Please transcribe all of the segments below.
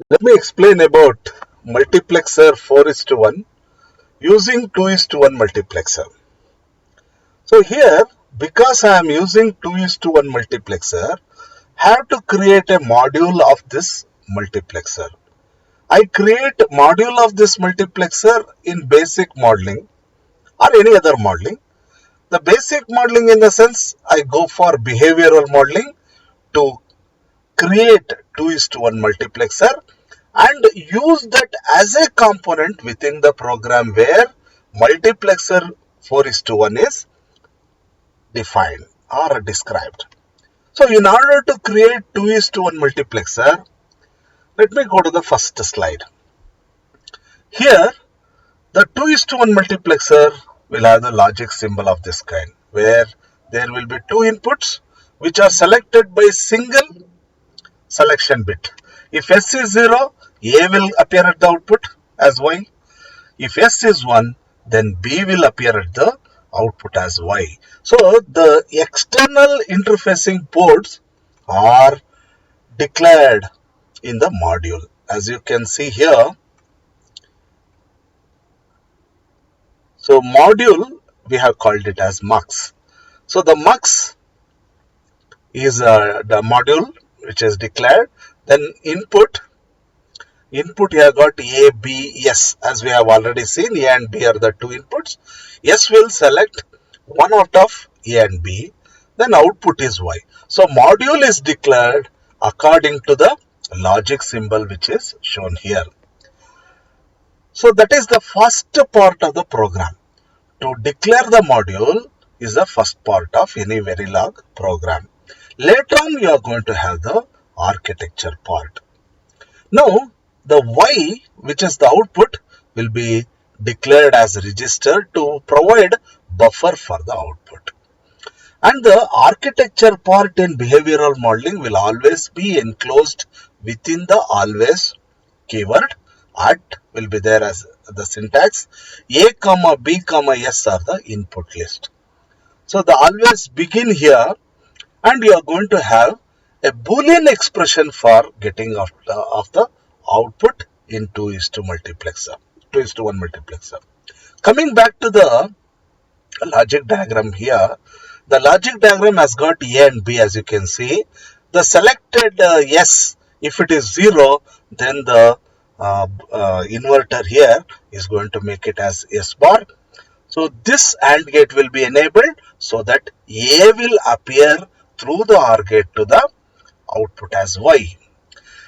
Let me explain about multiplexer 4:1 using 2:1 multiplexer. So here, because I am using 2:1 multiplexer, I have to create a module of this multiplexer. I create module of this multiplexer in basic modeling or any other modeling. The basic modeling, in the sense, I go for behavioral modeling to create 2:1 multiplexer and use that as a component within the program where multiplexer 4:1 is defined or described. So in order to create 2:1 multiplexer, let me go to the first slide. Here, the 2:1 multiplexer will have the logic symbol of this kind, where there will be two inputs which are selected by single selection bit. If S is 0, A will appear at the output as Y. If S is 1, then B will appear at the output as Y. So the external interfacing ports are declared in the module. As you can see here, so module, we have called it as mux. So the mux is the module which is declared. Then input you have got A, B, S. As we have already seen, A and B are the two inputs. S will select one out of A and B. Then output is Y. So module is declared according to the logic symbol which is shown here. So that is the first part of the program. To declare the module is the first part of any Verilog program. Later on, you are going to have the architecture part. Now, the Y, which is the output, will be declared as register to provide buffer for the output. And the architecture part in behavioral modeling will always be enclosed within the always keyword. At will be there as the syntax. A, B, S are the input list. So the always begin here, and you are going to have a Boolean expression for getting of the output in 2:1 multiplexer. Coming back to the logic diagram here, the logic diagram has got A and B, as you can see. The selected S, if it is 0, then the inverter here is going to make it as S bar. So this AND gate will be enabled so that A will appear through the OR gate to the output as Y.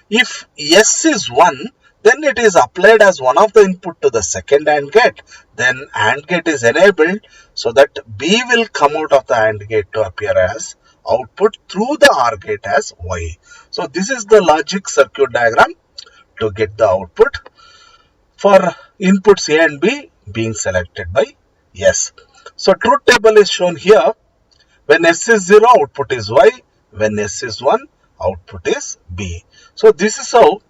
If S is 1, then it is applied as one of the input to the second AND gate. Then AND gate is enabled so that B will come out of the AND gate to appear as output through the OR gate as Y. So this is the logic circuit diagram to get the output for inputs A and B being selected by S. So truth table is shown here. When S is 0, output is Y. When S is 1, output is B. So this is how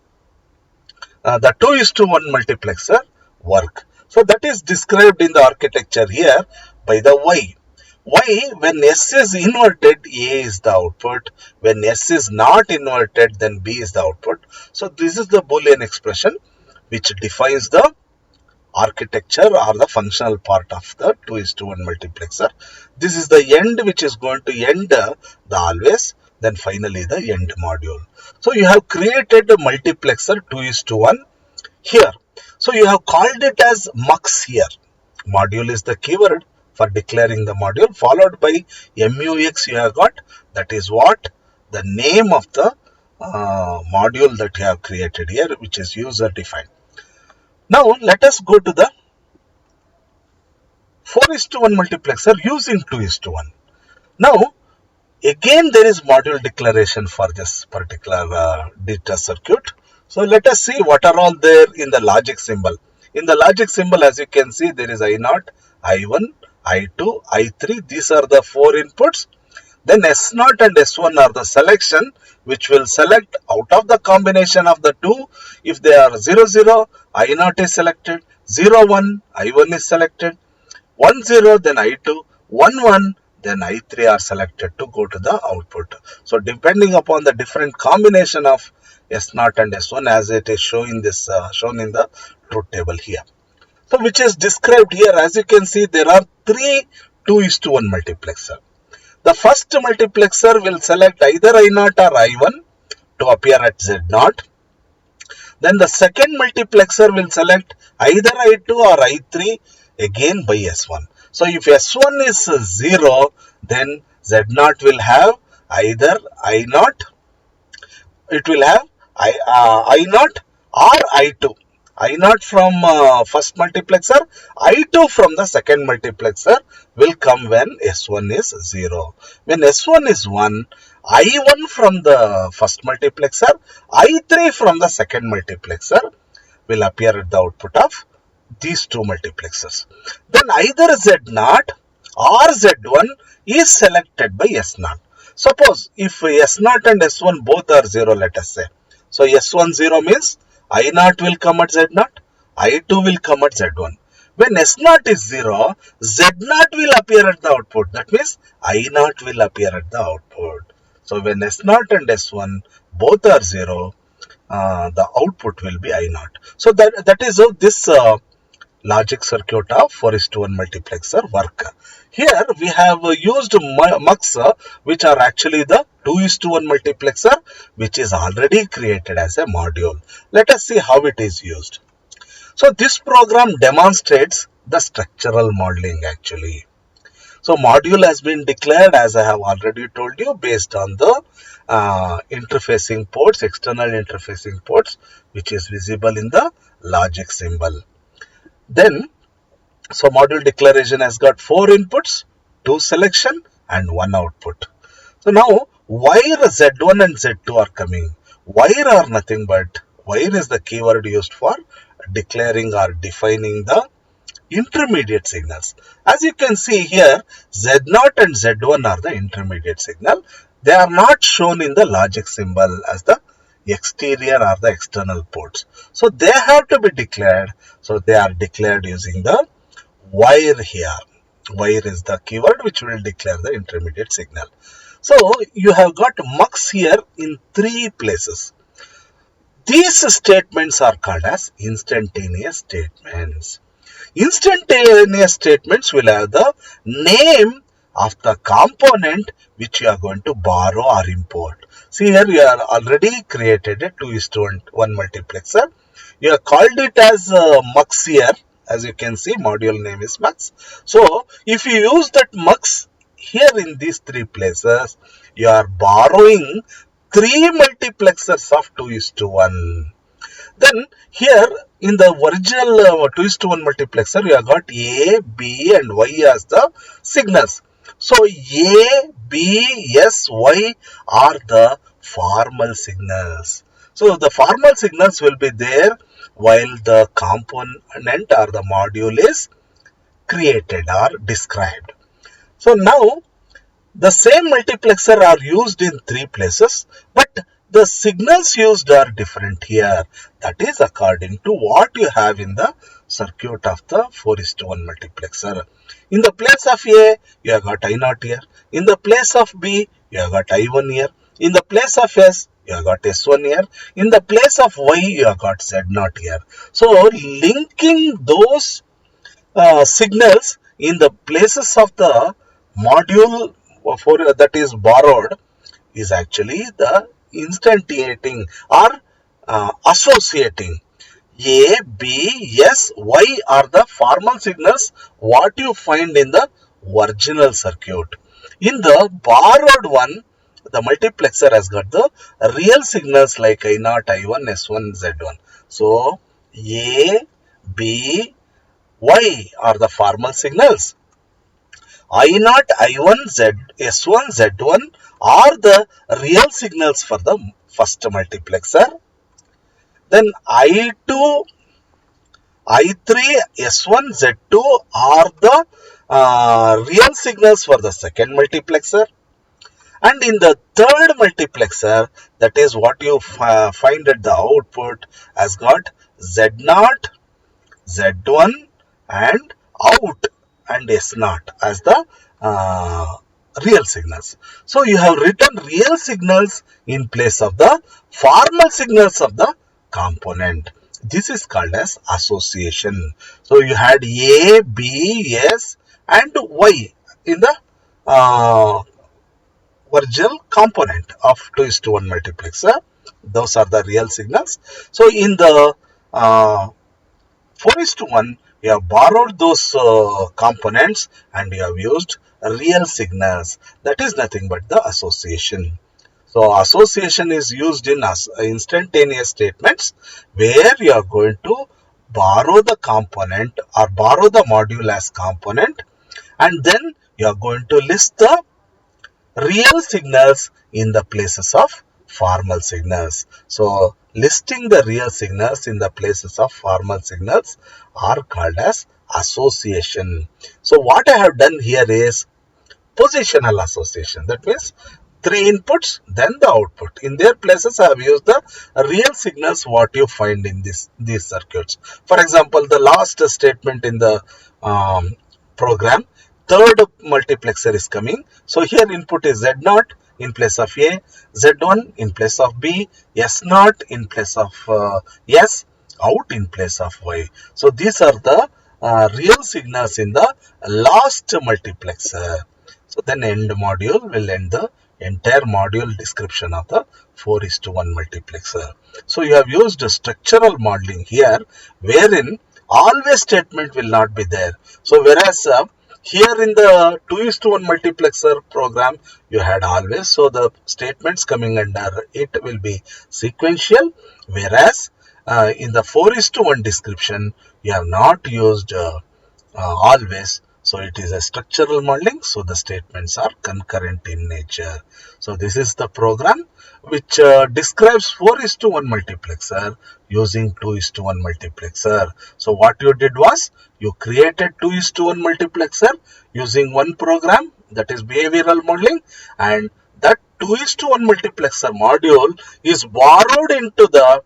the 2:1 multiplexer work. So that is described in the architecture here by the Y. Y, when S is inverted, A is the output. When S is not inverted, then B is the output. So this is the Boolean expression which defines the architecture or the functional part of the 2:1 multiplexer. This is the end which is going to end the always, then finally the end module. So you have created a multiplexer 2:1 here. So you have called it as mux here. Module is the keyword for declaring the module, followed by MUX you have got. That is what the name of the module that you have created here, which is user defined. Now let us go to the 4:1 multiplexer using 2:1. Now again there is module declaration for this particular data circuit. So let us see what are all there in the logic symbol. In the logic symbol, as you can see, there is I0, I1, I2, I3. These are the four inputs. Then S0 and S1 are the selection which will select out of the combination of the two. If they are 0, 0, I0 is selected, 0, 1, I1 is selected, 1, 0, then I2, 1, 1, then I3 are selected to go to the output. So depending upon the different combination of S0 and S1 as it is shown in this shown in the truth table here. So which is described here, as you can see, there are three 2:1 multiplexer. The first multiplexer will select either I0 or I1 to appear at Z0. Then the second multiplexer will select either I2 or I3 again by S1. So if S1 is 0, then Z0 will have either I0, it will have I0 or I2. I0 from first multiplexer, I2 from the second multiplexer will come when S1 is 0. When S1 is 1, I1 from the first multiplexer, I3 from the second multiplexer will appear at the output of these two multiplexers. Then either Z0 or Z1 is selected by S0. Suppose if S0 and S1 both are 0, let us say. So S1 0 means I0 will come at Z0, I2 will come at Z1. When S0 is 0, Z0 will appear at the output. That means I0 will appear at the output. So when S0 and S1 both are 0, the output will be I0. So that is how this logic circuit of 4:1 multiplexer work. Here we have used mux, which are actually the 2:1 multiplexer, which is already created as a module. Let us see how it is used. So this program demonstrates the structural modeling actually. So module has been declared, as I have already told you, based on the interfacing ports, external interfacing ports, which is visible in the logic symbol. Then, so module declaration has got 4 inputs, 2 selection and 1 output. So now, wire Z1 and Z2 are coming. Wire are nothing but, wire is the keyword used for declaring or defining the intermediate signals. As you can see here, Z0 and Z1 are the intermediate signal. They are not shown in the logic symbol as the exterior or the external ports. So they have to be declared. So they are declared using the wire here. Wire is the keyword which will declare the intermediate signal. So you have got mux here in 3 places. These statements are called as instantaneous statements. Instantaneous statements will have the name of the component which you are going to borrow or import. See here, you are already created a 2:1 multiplexer. You have called it as mux here. As you can see, module name is mux. So if you use that mux here in these 3 places, you are borrowing 3 multiplexers of 2:1. Then here in the original 2:1 multiplexer, you have got A, B and Y as the signals. So A, B, S, Y are the formal signals. So the formal signals will be there while the component or the module is created or described. So now the same multiplexer are used in 3 places, but the signals used are different here. That is according to what you have in the circuit of the 4:1 multiplexer. In the place of A, you have got I0 here. In the place of B, you have got I1 here. In the place of S, you have got S1 here. In the place of Y, you have got Z0 here. So linking those signals in the places of the module that is borrowed is actually the instantiating or associating. A, B, S, Y are the formal signals what you find in the original circuit. In the borrowed one, the multiplexer has got the real signals like I0, I1, S1, Z1. So A, B, Y are the formal signals. I0, I1, S1, Z1 are the real signals for the first multiplexer. Then I2, I3, S1, Z2 are the real signals for the second multiplexer. And in the third multiplexer, that is what you find at the output, has got Z0, Z1 and out and S0 as the real signals. So you have written real signals in place of the formal signals of the component. This is called as association. So you had A, B, S and Y in the original component of 2 is to 1 multiplexer. Those are the real signals. So in the 4 is to 1, you have borrowed those components and you have used real signals. That is nothing but the association. So association is used in instantaneous statements where you are going to borrow the component or borrow the module as component, and then you are going to list the real signals in the places of formal signals. So listing the real signals in the places of formal signals are called as association. So what I have done here is positional association. That means three inputs, then the output. In their places, I have used the real signals what you find in these circuits. For example, the last statement in the program, third multiplexer is coming. So here input is Z0 in place of A, Z1 in place of B, S0 in place of S, out in place of Y. So these are the real signals in the last multiplexer. So then end module will end the entire module description of the 4 is to 1 multiplexer. So you have used structural modeling here wherein always statement will not be there. So whereas here in the 2 is to 1 multiplexer program you had always, so the statements coming under it will be sequential, whereas in the 4 is to 1 description you have not used always. So it is a structural modeling, so the statements are concurrent in nature. So this is the program which describes 4 is to 1 multiplexer using 2 is to 1 multiplexer. So what you did was you created 2 is to 1 multiplexer using one program, that is behavioral modeling, and that 2 is to 1 multiplexer module is borrowed into the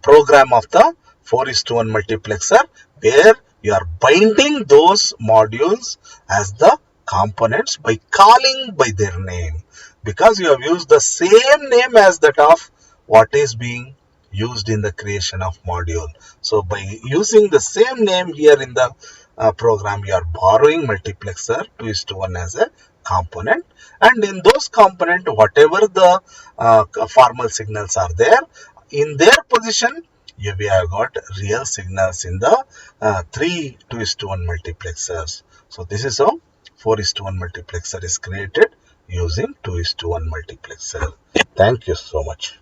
program of the 4 is to 1 multiplexer, where you are binding those modules as the components by calling by their name, because you have used the same name as that of what is being used in the creation of module. So by using the same name here in the program, you are borrowing multiplexer 2 is to 1 as a component, and in those component whatever the formal signals are there, in their position we have got real signals in the 3 2 is to 1 multiplexers. So this is how 4 is to 1 multiplexer is created using 2 is to 1 multiplexer. Thank you so much.